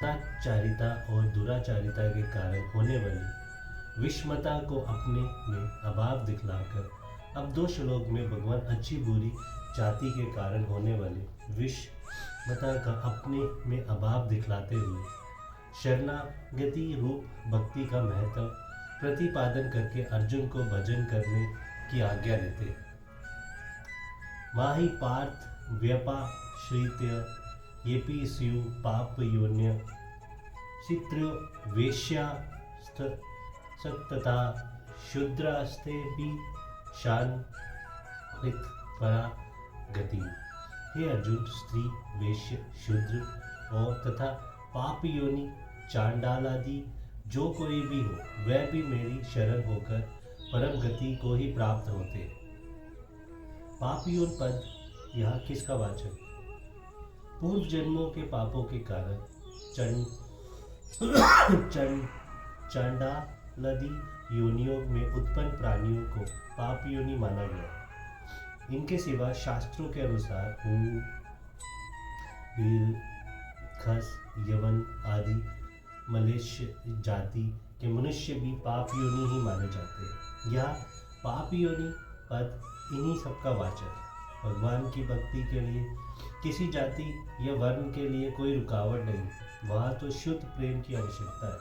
सदाचारिता और दुराचारिता के कारण होने वाली विषमता को अपने में अभाव दिखलाकर अब 2 श्लोक में भगवान अच्छी बुरी जाति के कारण होने वाली विषमता का अपने में अभाव दिखलाते हुए शरणागति रूप भक्ति का महत्व प्रतिपादन करके अर्जुन को भजन करने की आज्ञा देते हैं। माहि पार्थ व्यपाश्रित्य येपि स्यु पाप योन्य चित्रो वेश्या तथा शूद्रास्ते भी शान्तित परा गति। हे अर्जुन, स्त्री, वेश्य, शूद्र और तथा पाप योनि चांडालादि जो कोई भी हो, वह भी मेरी शरण होकर परम गति को ही प्राप्त होते हैं। पापयोन पद यह किसका वाचक? पूर्व जन्मों के पापों के कारण चांडालादि योनियों में उत्पन्न प्राणियों को पाप योनि माना गया। इनके सिवा शास्त्रों के अनुसार भील, खस, यवन आदि मलेच्छ जाति के मनुष्य भी पाप योनि ही माने जाते हैं। यह पाप योनि पद इन्हीं सबका वाचक है। भगवान की भक्ति के लिए किसी जाति या वर्ण के लिए कोई रुकावट नहीं, वहाँ तो शुद्ध प्रेम की आवश्यकता है।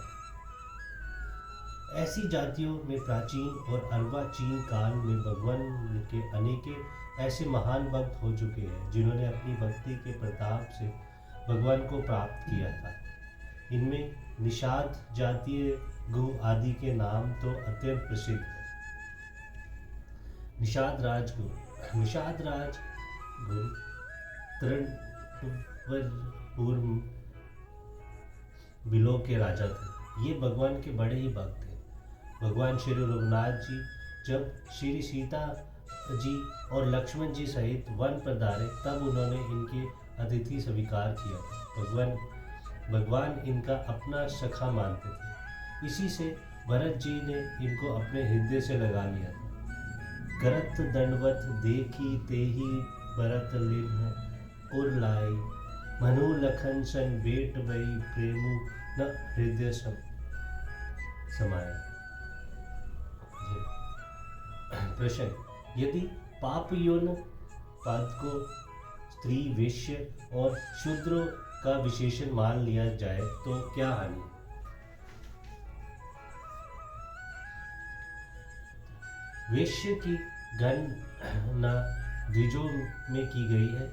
ऐसी जातियों में प्राचीन और अर्वाचीन काल में भगवान के अनेके ऐसे महान भक्त हो चुके हैं जिन्होंने अपनी भक्ति के प्रताप से भगवान को प्राप्त किया था। इनमें निषाद जातीय गु आदि के नाम तो अत्यंत प्रसिद्ध है। निषाद राजगुरु तृणवरपुर बिलो के राजा थे। ये भगवान के बड़े ही भक्त थे। भगवान श्री रघुनाथ जी जब श्री सीता जी और लक्ष्मण जी सहित वन पधारे तब उन्होंने इनके अतिथि स्वीकार किया। भगवान इनका अपना सखा मानते थे। इसी से भरत जी ने इनको अपने हृदय से लगा लिया था। करत दंडवत देखी तेहि भरत लिन्ह उर लाई, मनु लखन सन बेट भई प्रेमु न हृदय समाये। प्रश्न, यदि पाप योन पद को स्त्री, वेश्य और शूद्रों का विशेषण मान लिया जाए तो क्या हानि? वेश्य की गणना द्विजों में की गई है।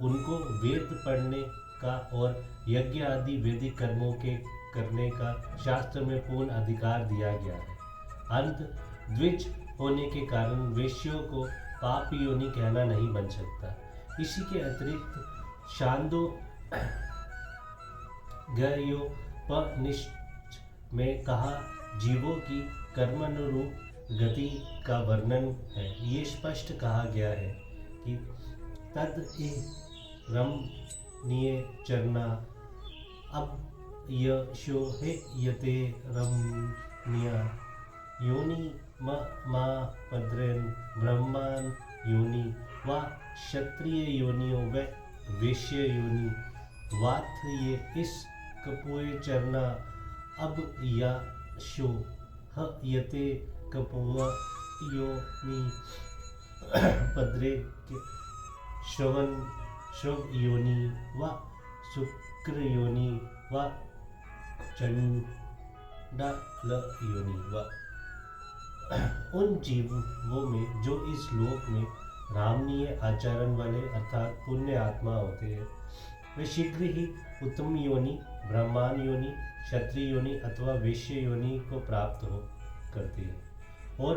उनको वेद पढ़ने का और यज्ञ आदि वैदिक कर्मों के करने का शास्त्र में पूर्ण अधिकार दिया गया है। अंत द्विज होने के कारण वेश्यों को पाप योनि कहना नहीं बन सकता। इसी के अतिरिक्त शांदो गयोपनिषद में कहा जीवों की कर्मानुरूप गति का वर्णन है। ये स्पष्ट कहा गया है कि तद रमणीय चरना अब यशो हे यते रमणीय योनि मा पद्रेन ब्रह्मान योनि व क्षत्रिय योनियों व वैश्य योनि वाथ ये इस कपुए चरना अब या शो ह यते कपुआ योनि पद्रे श्रव योनि व शुक्र योनि व चंडाल योनि व उन जीवों में जो इस लोक में रामनीय आचरण वाले अर्थात पुण्य आत्मा होते हैं, वे शीघ्र ही उत्तम योनि, ब्रह्मान योनि, क्षत्रिय योनि अथवा वैश्य योनि को प्राप्त हो करते हैं। और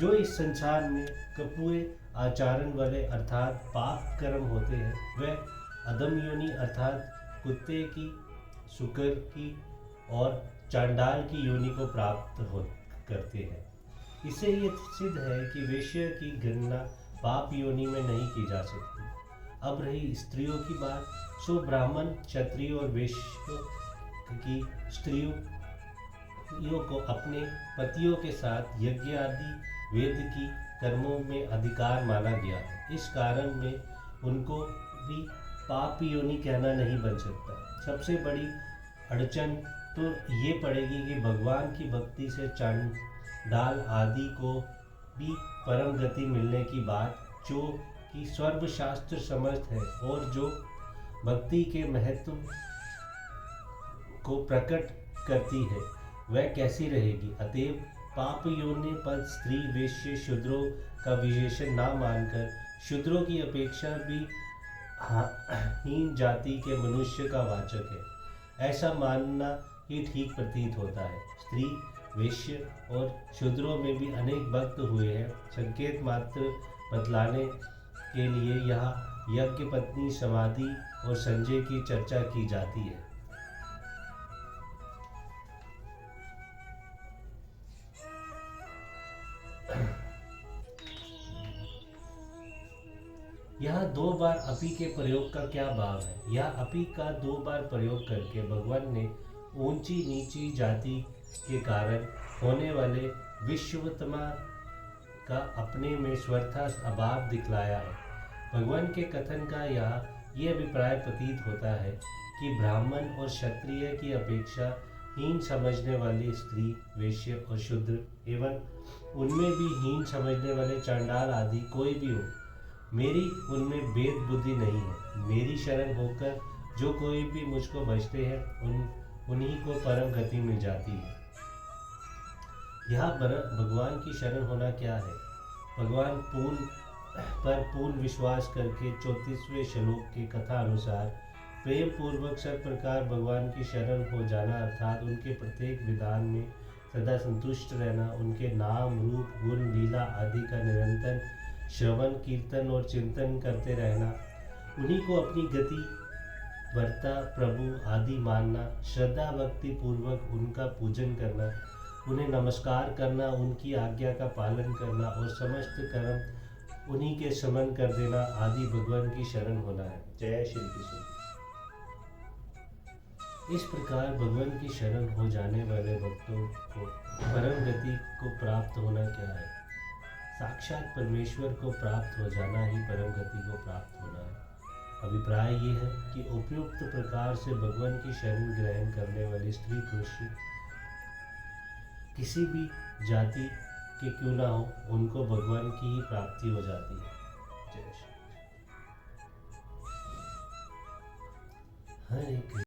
जो इस संसार में कपुए आचरण वाले अर्थात पाप कर्म होते हैं, वे अधम योनि अर्थात कुत्ते की, शुकर की और चांडाल की योनि को प्राप्त हो करते हैं। इससे ये सिद्ध है कि वैश्य की गणना पाप योनि में नहीं की जा सकती। अब रही स्त्रियों की बात, सो ब्राह्मण, क्षत्रिय और वैश्य की स्त्रियों को अपने पतियों के साथ यज्ञ आदि वेद की कर्मों में अधिकार माना गया है। इस कारण में उनको भी पाप योनि कहना नहीं बन सकता। सबसे बड़ी अड़चन तो ये पड़ेगी कि भगवान की भक्ति से चंडाल आदि को भी परम गति मिलने की बात, जो कि सर्वशास्त्र समर्थ है और जो भक्ति के महत्व को प्रकट करती है, वह कैसी रहेगी। अतएव पाप योनि पद स्त्री वेश्य शूद्रों का विशेषण ना मानकर शूद्रों की अपेक्षा भी हीन जाति के मनुष्य का वाचक है, ऐसा मानना ही ठीक प्रतीत होता है। स्त्री वेश्य और शूद्रों में भी अनेक भक्त हुए हैं। संकेत मात्र बतलाने के लिए यहाँ यज्ञ पत्नी समाधि और संजय की चर्चा की जाती है। यहाँ 2 बार अपि के प्रयोग का क्या भाव है। यह अपि का 2 बार प्रयोग करके भगवान ने ऊंची नीची जाति के कारण होने वाले विश्वतमा का अपने में स्वतः अभाव दिखलाया है। भगवान के कथन का यहाँ ये अभिप्राय प्रतीत होता है कि ब्राह्मण और क्षत्रिय की अपेक्षा हीन समझने वाली स्त्री वेश्य और शूद्र एवं उनमें भी हीन समझने वाले चांडाल आदि कोई भी हो, मेरी उनमें भेद बुद्धि नहीं है। मेरी शरण होकर जो कोई भी मुझको भजते हैं उन्हीं को परम गति मिल जाती है। यहाँ भगवान की शरण होना क्या है। भगवान पूर्ण विश्वास करके 34वें श्लोक की कथा अनुसार प्रेम पूर्वक सब प्रकार भगवान की शरण हो जाना, अर्थात उनके प्रत्येक विधान में सदा संतुष्ट रहना, उनके नाम रूप गुण लीला आदि का निरंतर श्रवण कीर्तन और चिंतन करते रहना, उन्हीं को अपनी गति वर्ता प्रभु आदि मानना, श्रद्धा भक्ति पूर्वक उनका पूजन करना, उन्हें नमस्कार करना, उनकी आज्ञा का पालन करना और समस्त कर्म उन्हीं के समन कर देना आदि भगवान की शरण होना है। जय श्री कृष्ण। इस प्रकार भगवान की शरण हो जाने वाले भक्तों को परम गति को प्राप्त होना क्या है। साक्षात परमेश्वर को प्राप्त हो जाना ही परम गति को प्राप्त होना है। अभिप्राय ये है कि उपयुक्त प्रकार से भगवान की शरण ग्रहण करने वाले स्त्री पुरुष किसी भी जाति के क्यों ना हो, उनको भगवान की ही प्राप्ति हो जाती है। जय श्री हरे कृष्ण।